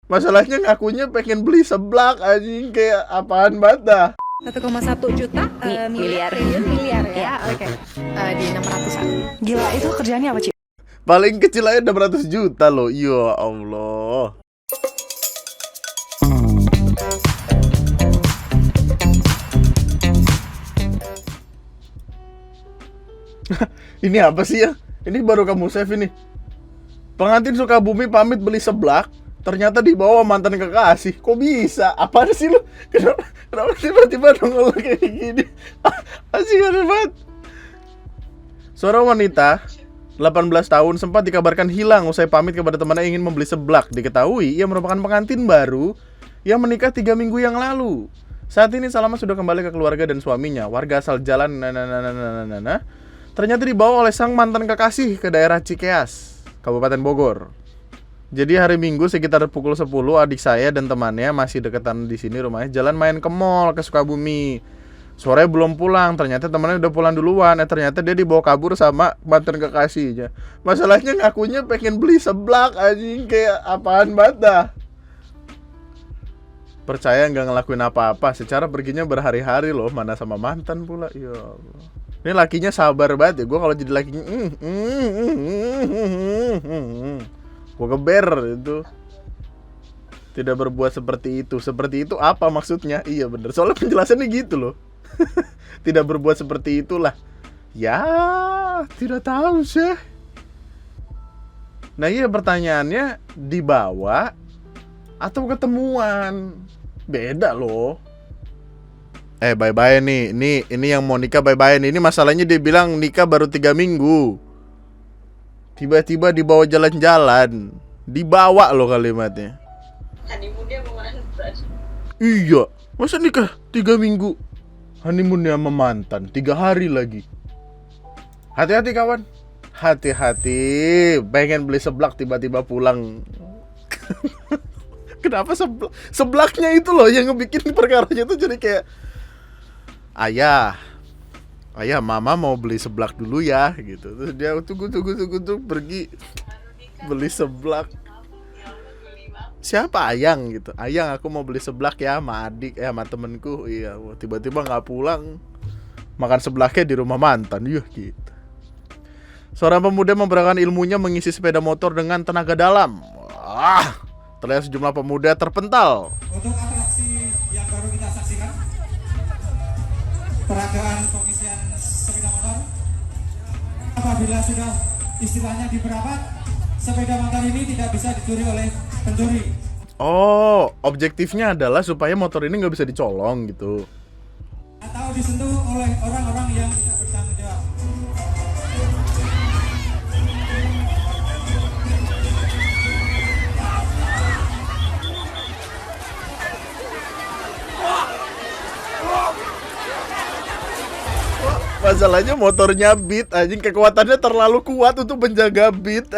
Masalahnya ngakunya pengen beli seblak anjing, kayak apaan banget dah. 1,1 juta miliar ya, oke. Di 600-an. Gila, itu kerjaannya apa, Ci? Paling kecil aja 600 juta loh. Ya Allah. Ini apa sih ya? Ini baru kamu save ini. Pengantin Sukabumi pamit beli seblak, ternyata dibawa mantan kekasih. Kok bisa? Apaan sih lu? Kenapa tiba-tiba nongol kayak gini? Asik banget. Seorang wanita 18 tahun sempat dikabarkan hilang usai pamit kepada temannya yang ingin membeli seblak. Diketahui ia merupakan pengantin baru yang menikah 3 minggu yang lalu. Saat ini Salama sudah kembali ke keluarga dan suaminya, warga asal jalan ternyata dibawa oleh sang mantan kekasih ke daerah Cikeas, Kabupaten Bogor. Jadi hari Minggu sekitar pukul 10, adik saya dan temannya masih deketan di sini rumahnya, jalan main ke mall ke Sukabumi. Sore belum pulang, ternyata temannya udah pulang duluan. Ternyata dia dibawa kabur sama mantan kekasihnya. Masalahnya ngakunya pengen beli seblak anjing, kayak apaan banget dah. Percaya nggak ngelakuin apa-apa, secara perginya berhari-hari loh, mana sama mantan pula. Ya Allah. Ini lakinya sabar banget ya. Gue kalau jadi lakinya gue geber itu. Tidak berbuat seperti itu. Seperti itu apa maksudnya? Iya bener, soalnya penjelasannya gitu loh. Tidak berbuat seperti itulah. Ya tidak tahu sih. Nah iya, pertanyaannya dibawa atau ketemuan? Beda loh. Bye-bye nih. Ini yang mau nikah bye-bye nih. Ini masalahnya dia bilang nikah baru 3 minggu. Tiba-tiba dibawa jalan-jalan. Dibawa loh kalimatnya. Honeymoonnya sama mantan. Iya, masa nikah 3 minggu? Honeymoonnya sama mantan 3 hari lagi. Hati-hati kawan. Hati-hati. Pengen beli seblak tiba-tiba pulang. Kenapa seblaknya itu loh yang ngebikin perkaranya tuh jadi kayak, Ayah, mama mau beli seblak dulu ya gitu. Terus dia tunggu pergi beli seblak. Siapa Ayang gitu? Ayang, aku mau beli seblak ya sama adik, sama temenku. Iya, tiba-tiba nggak pulang, makan seblaknya di rumah mantan. Yuh gitu. Seorang pemuda memperagakan ilmunya mengisi sepeda motor dengan tenaga dalam. Terlihat sejumlah pemuda terpental. Untuk atraksi yang baru kita saksikan, peragaan pengisian sepeda motor. Apabila sudah istilahnya diperapat, sepeda motor ini tidak bisa dicuri oleh pencuri. Oh, objektifnya adalah supaya motor ini nggak bisa dicolong gitu. Atau disentuh oleh orang-orang yang tidak bertanggung jawab. Masalahnya motornya Beat anjing, kekuatannya terlalu kuat untuk menjaga Beat.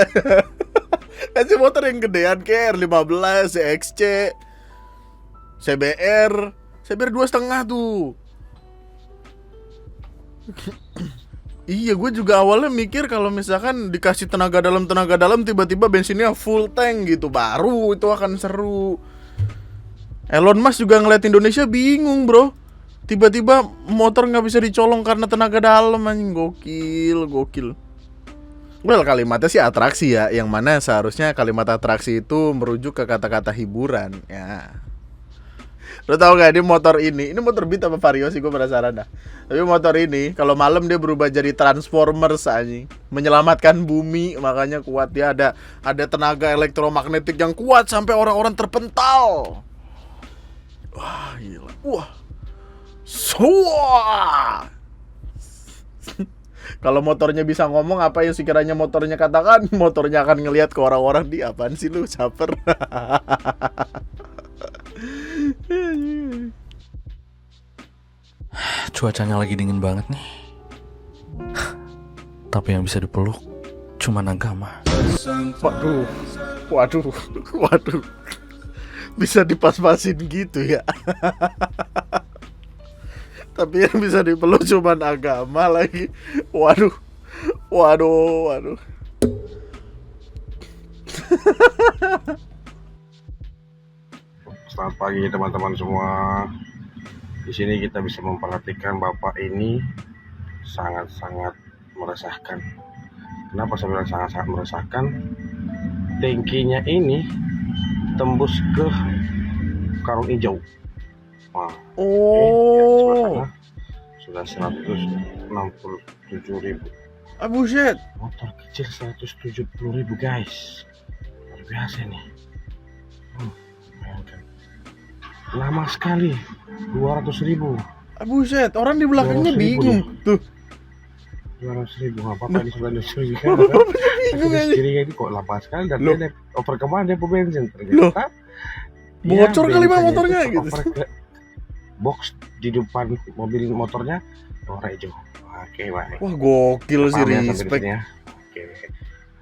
Kasih motor yang gedean kayak R15, CXC, CBR 2,5 tuh. Iya, gue juga awalnya mikir kalau misalkan dikasih tenaga dalam tiba-tiba bensinnya full tank gitu, baru itu akan seru. Elon Musk juga ngeliat Indonesia bingung bro. Tiba-tiba motor nggak bisa dicolong karena tenaga dalam anjing, gokil. Well, kalimatnya sih atraksi ya, yang mana seharusnya kalimat atraksi itu merujuk ke kata-kata hiburan ya. Lo tau gak ini motor Beat apa Vario sih, gue penasaran dah. Tapi motor ini kalau malam dia berubah jadi Transformers anjing, menyelamatkan bumi, makanya kuat dia, ada tenaga elektromagnetik yang kuat sampai orang-orang terpental. Wah gila, Kalau motornya bisa ngomong, apa yang sekiranya motornya katakan? Motornya akan ngelihat ke orang-orang, di apaan sih lu, caper. Cuacanya lagi dingin banget nih. Tapi yang bisa dipeluk cuman agama. Waduh. Bisa dipas-pasin gitu ya. Tapi yang bisa dipeluk cuman agama lagi. Waduh. Selamat pagi teman-teman semua. Di sini kita bisa memperhatikan bapak ini sangat-sangat meresahkan. Kenapa saya bilang sangat-sangat meresahkan? Tangkinya ini tembus ke karung hijau. Nah, Oh, sudah 167.000. buset. Motor kecil 170.000 guys. Luar biasa nih. Bayangkan. Lama sekali 200.000. Buset, orang di belakangnya 200.000 bingung. Tuh. 200.000 apa di 900.000 kan? Bingung aja. Kiri ini kok lama sekali dan Loh. dia over kemana dia bensin Loh. ternyata. Bocor kali mah bensinnya motornya itu gitu. over ke box di depan mobil motornya warna hijau. Oke baik. Wah, gokil sih, Paham ya sampai di respect. sini ya? Oke.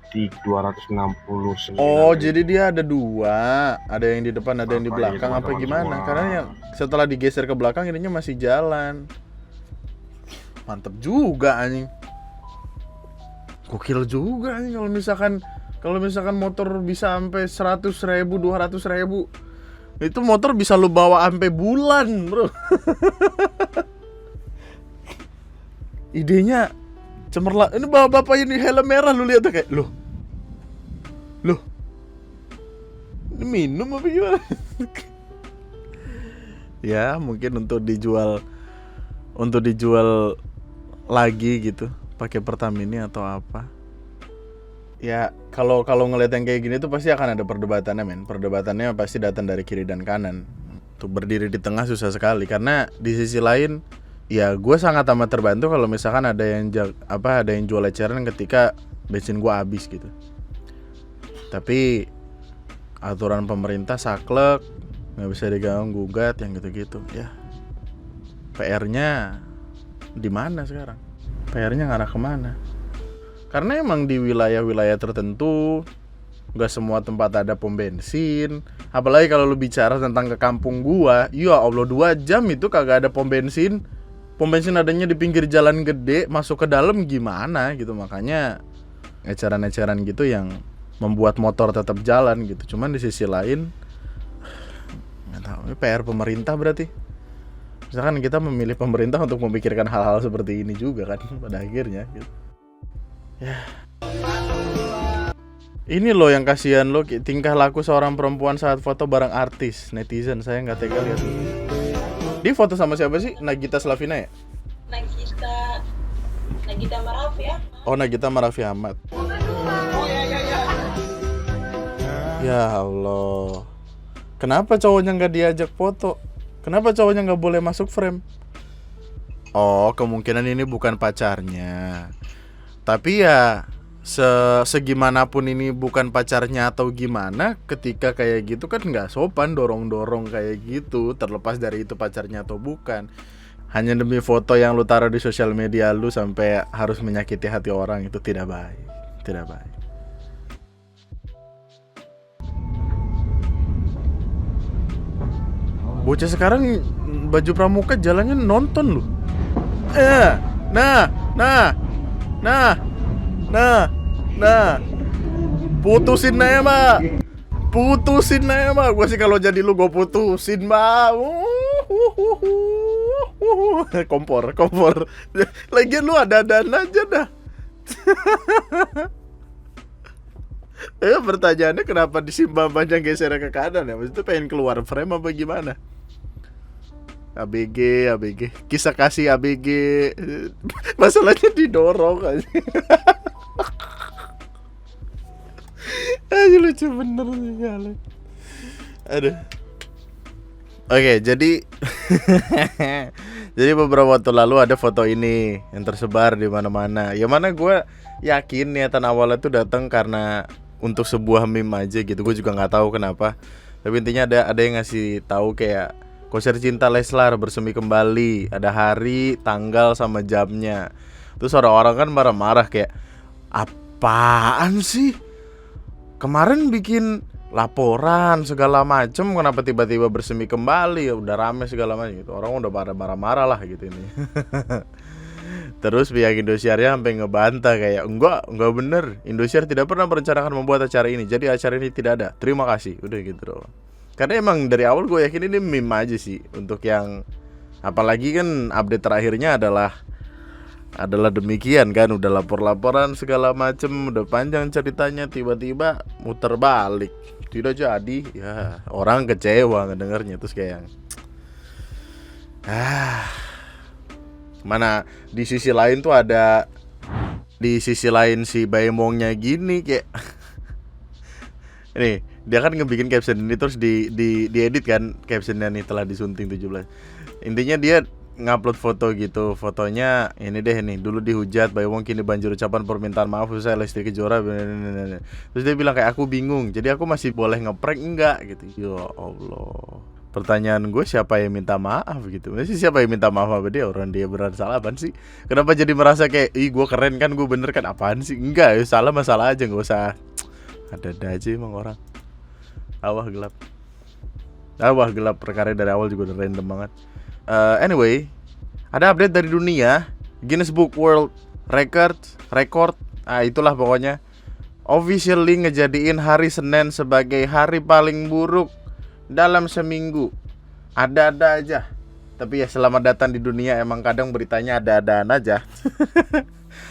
Di 269. Oh, jadi dia ada dua, ada yang di depan, ada yang di Selamat pagi, belakang, apa teman-teman gimana? semua. Karena yang setelah digeser ke belakang ininya masih jalan. Mantep juga anjing. Gokil juga anjing kalau misalkan motor bisa sampai 100.000, 200.000. Itu motor bisa lu bawa sampai bulan, bro. Idenya cemerlang. Ini bapak ini helm merah, lu lihat tuh kayak loh. Ini minum apa gimana? Ya, mungkin untuk dijual lagi gitu, pakai Pertamini atau apa. Ya, kalau ngeliat yang kayak gini tuh pasti akan ada perdebatannya, men. Perdebatannya pasti datang dari kiri dan kanan. Untuk berdiri di tengah susah sekali karena di sisi lain ya gue sangat amat terbantu kalau misalkan ada yang jual eceran ketika bensin gue habis gitu. Tapi aturan pemerintah saklek, nggak bisa diganggu gugat yang gitu-gitu ya. PR-nya di mana sekarang? PR-nya ngarah kemana? Karena emang di wilayah-wilayah tertentu nggak semua tempat ada pom bensin. Apalagi kalau lu bicara tentang ke kampung gua, ya Allah 2 jam itu kagak ada pom bensin. Pom bensin adanya di pinggir jalan gede, masuk ke dalam gimana gitu. Makanya eceran-eceran gitu yang membuat motor tetap jalan gitu. Cuman di sisi lain nggak tahu, ini PR pemerintah berarti. Misalkan kita memilih pemerintah untuk memikirkan hal-hal seperti ini juga kan pada akhirnya gitu. Ya. Ini loh yang kasihan lo, tingkah laku seorang perempuan saat foto bareng artis. Netizen saya nggak tega lihat. Dia foto sama siapa sih? Nagita Slavina ya? Nagita Marafi ya. Oh, Nagita Marafi Ahmad. Ya Allah, kenapa cowoknya nggak diajak foto? Kenapa cowoknya nggak boleh masuk frame? Oh, kemungkinan ini bukan pacarnya. Tapi ya segimanapun ini bukan pacarnya atau gimana, ketika kayak gitu kan nggak sopan dorong-dorong kayak gitu. Terlepas dari itu pacarnya atau bukan, hanya demi foto yang lu taruh di sosial media lu sampai harus menyakiti hati orang, itu tidak baik, tidak baik. Bocah sekarang baju pramuka jalannya nonton lu. Nah. Putusin aja, Mbak. Putusin aja, Mbak. Gua sih kalau jadi lu gua putusin, Mbak. Kompor. Lagian lu ada-adaan aja dah. Pertanyaannya kenapa disimbang panjang geser ke kanan ya? Maksudnya pengen keluar frame apa gimana? ABG, kisah kasih ABG. Masalahnya didorong aja. Aduh, lucu bener sih kali. Aduh. Oke, jadi jadi beberapa waktu lalu ada foto ini yang tersebar di mana-mana. Ya mana gue yakin niatan awalnya tuh datang karena untuk sebuah meme aja gitu. Gue juga nggak tahu kenapa. Tapi intinya ada yang ngasih tahu kayak konser cinta Leslar bersemi kembali, ada hari, tanggal sama jamnya. Terus orang-orang kan marah-marah kayak apaan sih? Kemarin bikin laporan segala macem, kenapa tiba-tiba bersemi kembali? Ya udah rame segala macam gitu. Orang udah pada marah-marah lah gitu ini. Terus pihak Indosiar sampai ngebantah kayak enggak bener. Indosiar tidak pernah merencanakan membuat acara ini. Jadi acara ini tidak ada. Terima kasih. Udah gitu doang. Karena emang dari awal gue yakin ini meme aja sih. Untuk yang apalagi kan update terakhirnya adalah demikian kan, udah lapor-laporan segala macem, udah panjang ceritanya, tiba-tiba muter balik, tidak jadi, ya orang kecewa ngedengarnya. Terus kayak mana di sisi lain tuh ada, di sisi lain si Baemongnya gini kayak ini dia kan ngebikin caption ini terus diedit kan captionnya nih, telah disunting 17. Intinya dia ngupload foto gitu, fotonya ini deh nih, dulu dihujat Baemong kini banjir ucapan permintaan maaf usai Lesti Kejora. Terus dia bilang kayak aku bingung, jadi aku masih boleh ngeprank enggak gitu. Ya Allah, pertanyaan gue siapa yang minta maaf gitu. Masih siapa yang minta maaf sama dia, orang dia beneran salah apaan sih? Kenapa jadi merasa kayak ih gue keren kan, gue bener kan, apaan sih? Enggak, ya salah masalah aja, nggak usah ada aja emang orang. Awah gelap perkara dari awal juga udah random banget. Anyway, ada update dari dunia Guinness Book World Record. Itulah pokoknya officially ngejadiin hari Senin sebagai hari paling buruk dalam seminggu. Ada-ada aja. Tapi ya selamat datang di dunia, emang kadang beritanya ada-adaan aja.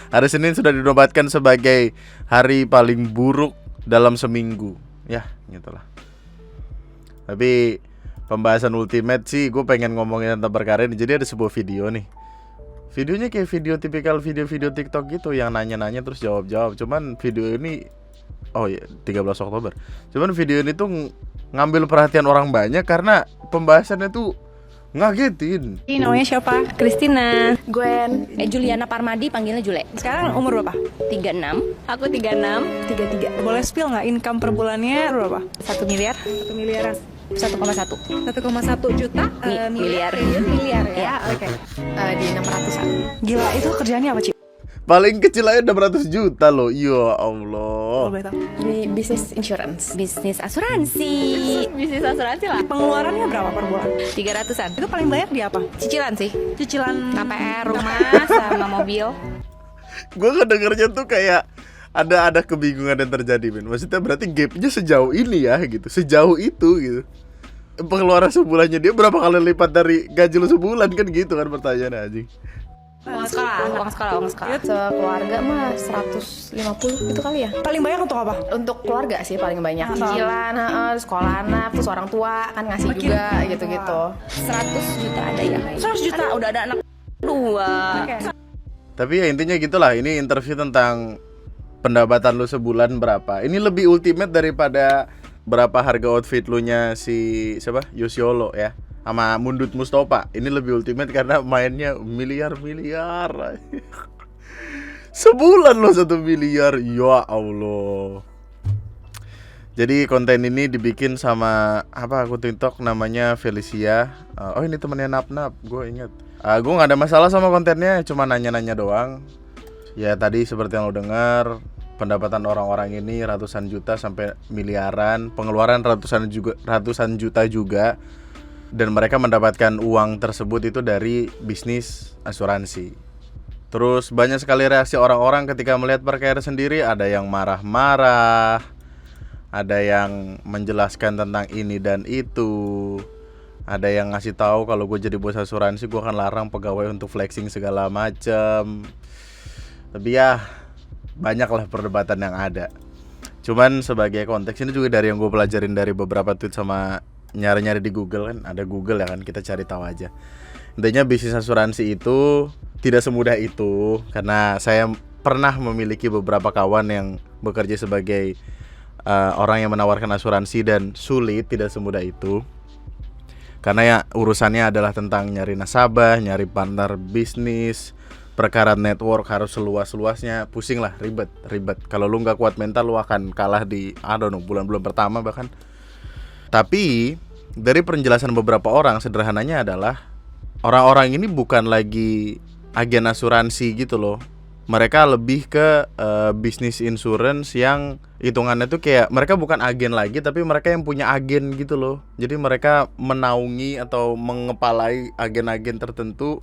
Hari Senin sudah dinobatkan sebagai hari paling buruk dalam seminggu. Ya, gitulah. Tapi pembahasan ultimate sih, gue pengen ngomongin tentang perkara ini. Jadi ada sebuah video nih. Videonya kayak tipikal video-video TikTok gitu, yang nanya-nanya terus jawab-jawab. Cuman video ini 13 Oktober. Cuman video ini tuh ngambil perhatian orang banyak karena pembahasannya tuh ngagetin. Ini namanya siapa? Kristina. Gwen. Juliana Parmadi, panggilnya Jule. Sekarang umur berapa? 36. Aku 36. 33. Boleh spill nggak income per bulannya berapa? 1 miliar. 1 miliaran. 1,1 1,1 juta miliar. Miliar ya. Ya. Oke. Di 600-an. Gila, itu kerjaannya apa, Ci? Paling kecil aja 600 juta loh. Ya Allah. Boleh tahu. Di bisnis insurance. Bisnis asuransi. Bisnis asuransi lah. Pengeluarannya berapa per bulan? 300-an. Itu paling banyak di apa? Cicilan sih. Cicilan KPR rumah sama mobil. Gue ngedengernya tuh kayak ada kebingungan yang terjadi, men. Maksudnya berarti gapnya sejauh ini ya gitu, sejauh itu gitu. Pengeluaran sebulannya dia berapa kali lipat dari gaji lu sebulan kan gitu kan pertanyaannya anjing. Uang sekolah. Sekeluarga mah 150 itu kali ya. paling banyak untuk apa? Untuk keluarga sih paling banyak. Apa? Cicilan, sekolah anak, terus orang tua kan ngasih juga gitu-gitu. 100 juta ada ya. 100 juta. Udah ada anak 2. Oke. Tapi ya intinya gitulah, ini interview tentang pendapatan lu sebulan berapa. Ini lebih ultimate daripada berapa harga outfit lu nya si siapa? Yosiolo ya. Sama Mundut Mustafa. Ini lebih ultimate karena mainnya miliar-miliar. Sebulan lo 1 miliar. Ya Allah. Jadi konten ini dibikin sama akun TikTok namanya Felicia. Ini temennya Nap, gue inget. Gue gak ada masalah sama kontennya, cuma nanya-nanya doang. Ya tadi seperti yang lo dengar, pendapatan orang-orang ini ratusan juta sampai miliaran, pengeluaran ratusan juta juga. Dan mereka mendapatkan uang tersebut itu dari bisnis asuransi. Terus banyak sekali reaksi orang-orang ketika melihat perkara sendiri. Ada yang marah-marah, ada yang menjelaskan tentang ini dan itu, ada yang ngasih tahu kalau gue jadi bos asuransi gue akan larang pegawai untuk flexing segala macam. Tapi ya banyaklah perdebatan yang ada. Cuman sebagai konteks ini juga dari yang gue pelajarin dari beberapa tweet sama nyari-nyari di Google, kan ada Google ya kan, kita cari tahu aja. Intinya bisnis asuransi itu tidak semudah itu, karena saya pernah memiliki beberapa kawan yang bekerja sebagai orang yang menawarkan asuransi dan sulit, tidak semudah itu. Karena ya urusannya adalah tentang nyari nasabah, nyari partner bisnis, perkara network harus seluas-luasnya, pusing lah, ribet. Kalau lu nggak kuat mental lu akan kalah di bulan-bulan pertama bahkan. Tapi dari penjelasan beberapa orang, sederhananya adalah orang-orang ini bukan lagi agen asuransi gitu loh. Mereka lebih ke bisnis insurance yang hitungannya tuh kayak mereka bukan agen lagi, tapi mereka yang punya agen gitu loh. Jadi mereka menaungi atau mengepalai agen-agen tertentu,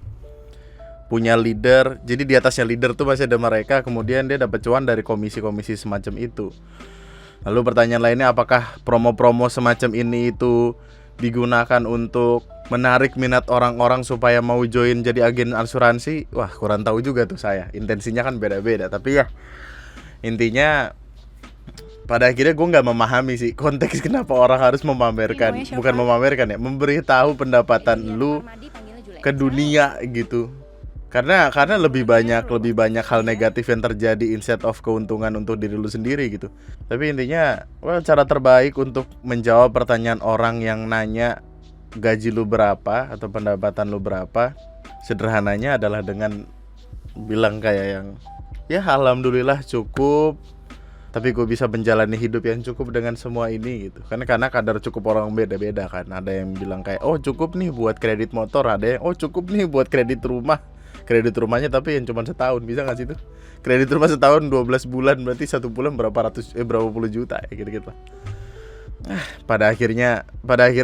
punya leader. Jadi di atasnya leader tuh masih ada mereka, kemudian dia dapat cuan dari komisi-komisi semacam itu. Lalu pertanyaan lainnya, apakah promo-promo semacam ini itu digunakan untuk menarik minat orang-orang supaya mau join jadi agen asuransi? Wah, kurang tahu juga tuh saya. Intensinya kan beda-beda. Tapi ya intinya pada akhirnya gue nggak memahami sih konteks kenapa orang harus memamerkan, bukan memamerkan ya, memberitahu pendapatan lu ke dunia gitu. Karena lebih banyak hal negatif yang terjadi instead of keuntungan untuk diri lu sendiri gitu. Tapi intinya, cara terbaik untuk menjawab pertanyaan orang yang nanya gaji lu berapa atau pendapatan lu berapa, sederhananya adalah dengan bilang kayak yang, ya alhamdulillah cukup, tapi gue bisa menjalani hidup yang cukup dengan semua ini gitu. Karena kadar cukup orang beda-beda kan. Ada yang bilang kayak, oh cukup nih buat kredit motor. Ada yang, oh cukup nih buat kredit rumah. Kredit rumahnya tapi yang cuma setahun, bisa gak sih tuh? Kredit rumah setahun 12 bulan, berarti 1 bulan berapa puluh juta ya gitu-gitu lah. Pada akhirnya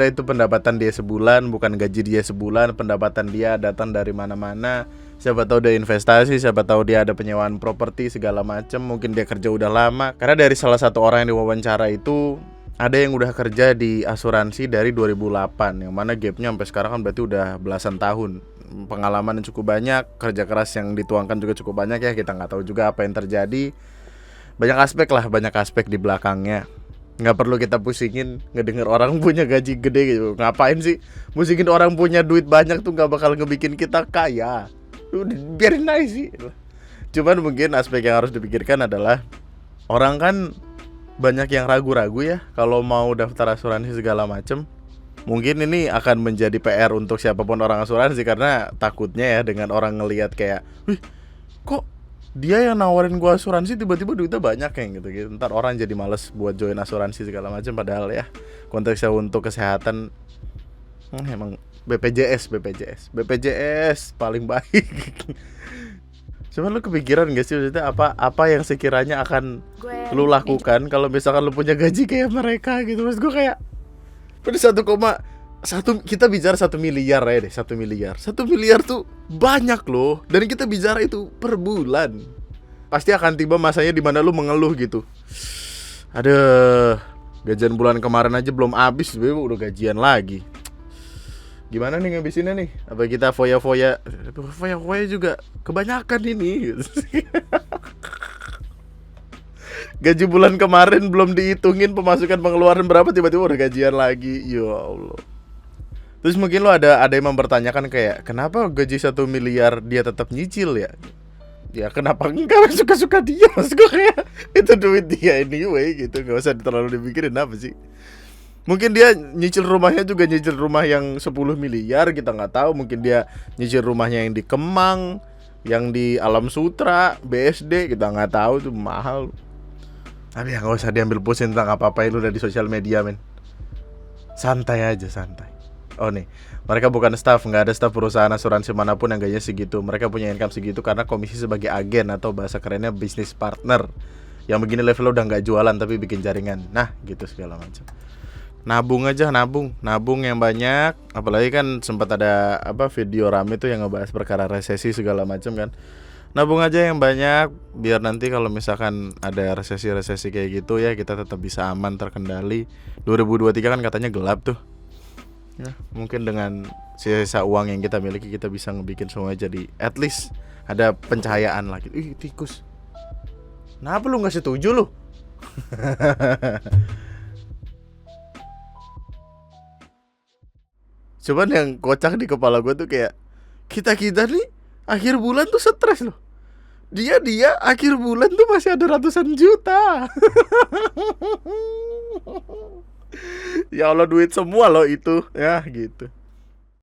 itu pendapatan dia sebulan, bukan gaji dia sebulan. Pendapatan dia datang dari mana-mana. Siapa tahu dia investasi, siapa tahu dia ada penyewaan properti segala macam. Mungkin dia kerja udah lama. Karena dari salah satu orang yang diwawancara itu, ada yang udah kerja di asuransi dari 2008, yang mana gapnya sampai sekarang kan berarti udah belasan tahun. Pengalaman yang cukup banyak, kerja keras yang dituangkan juga cukup banyak ya. Kita nggak tahu juga apa yang terjadi. Banyak aspek di belakangnya. Nggak perlu kita pusingin ngedenger orang punya gaji gede gitu. Ngapain sih pusingin orang punya duit banyak tuh, nggak bakal ngebikin kita kaya. Biarin aja sih. Cuman mungkin aspek yang harus dipikirkan adalah, orang kan banyak yang ragu-ragu ya kalau mau daftar asuransi segala macem. Mungkin ini akan menjadi PR untuk siapapun orang asuransi, karena takutnya ya dengan orang ngelihat kayak, wih kok dia yang nawarin gua asuransi tiba-tiba duitnya banyak kayak gitu. Ntar orang jadi males buat join asuransi segala macam. Padahal ya konteksnya untuk kesehatan emang BPJS paling baik. Cuman lu kepikiran gak sih maksudnya apa yang sekiranya akan lu lakukan kalau misalkan lu punya gaji kayak mereka gitu. Maksud gue kayak pada 1,1, kita bicara 1 miliar ya deh, 1 miliar. 1 miliar tuh banyak loh. Dan kita bicara itu per bulan. Pasti akan tiba masanya di mana lu mengeluh gitu. Aduh, gajian bulan kemarin aja belum habis, udah gajian lagi. Gimana nih ngabisinnya nih? Apa kita foya-foya juga kebanyakan ini. Gaji bulan kemarin belum dihitungin pemasukan pengeluaran berapa, tiba-tiba udah gajian lagi. Ya Allah. Terus mungkin lo ada yang mempertanyakan kayak, kenapa gaji 1 miliar dia tetap nyicil ya? Ya kenapa enggak, suka-suka dia. Maksud gue kayak itu duit dia anyway gitu. Gak usah terlalu dipikirin apa sih. Mungkin dia nyicil rumahnya juga nyicil rumah yang 10 miliar, kita nggak tahu. Mungkin dia nyicil rumahnya yang di Kemang, yang di Alam Sutra, BSD, kita nggak tahu, tuh mahal. Tapi ya nggak usah diambil pusing tentang apa-apa itu udah di sosial media men. Santai aja, santai. Oh nih, mereka bukan staff, nggak ada staff perusahaan asuransi manapun yang gajinya segitu. Mereka punya income segitu karena komisi sebagai agen atau bahasa kerennya business partner. Yang begini level udah nggak jualan tapi bikin jaringan. Nah gitu segala macam. Nabung aja, nabung yang banyak. Apalagi kan sempat ada video rame tuh yang ngebahas perkara resesi segala macam kan. Nabung aja yang banyak biar nanti kalau misalkan ada resesi kayak gitu ya kita tetap bisa aman, terkendali. 2023 kan katanya gelap tuh. Ya, mungkin dengan sisa uang yang kita miliki kita bisa ngebikin semuanya jadi at least ada pencahayaan lah gitu. Ih, tikus. Kenapa lu enggak setuju lu? Cuman yang kocak di kepala gue tuh kayak kita nih akhir bulan tuh stres loh. Dia akhir bulan tuh masih ada ratusan juta. Ya Allah, duit semua loh itu. Ya gitu.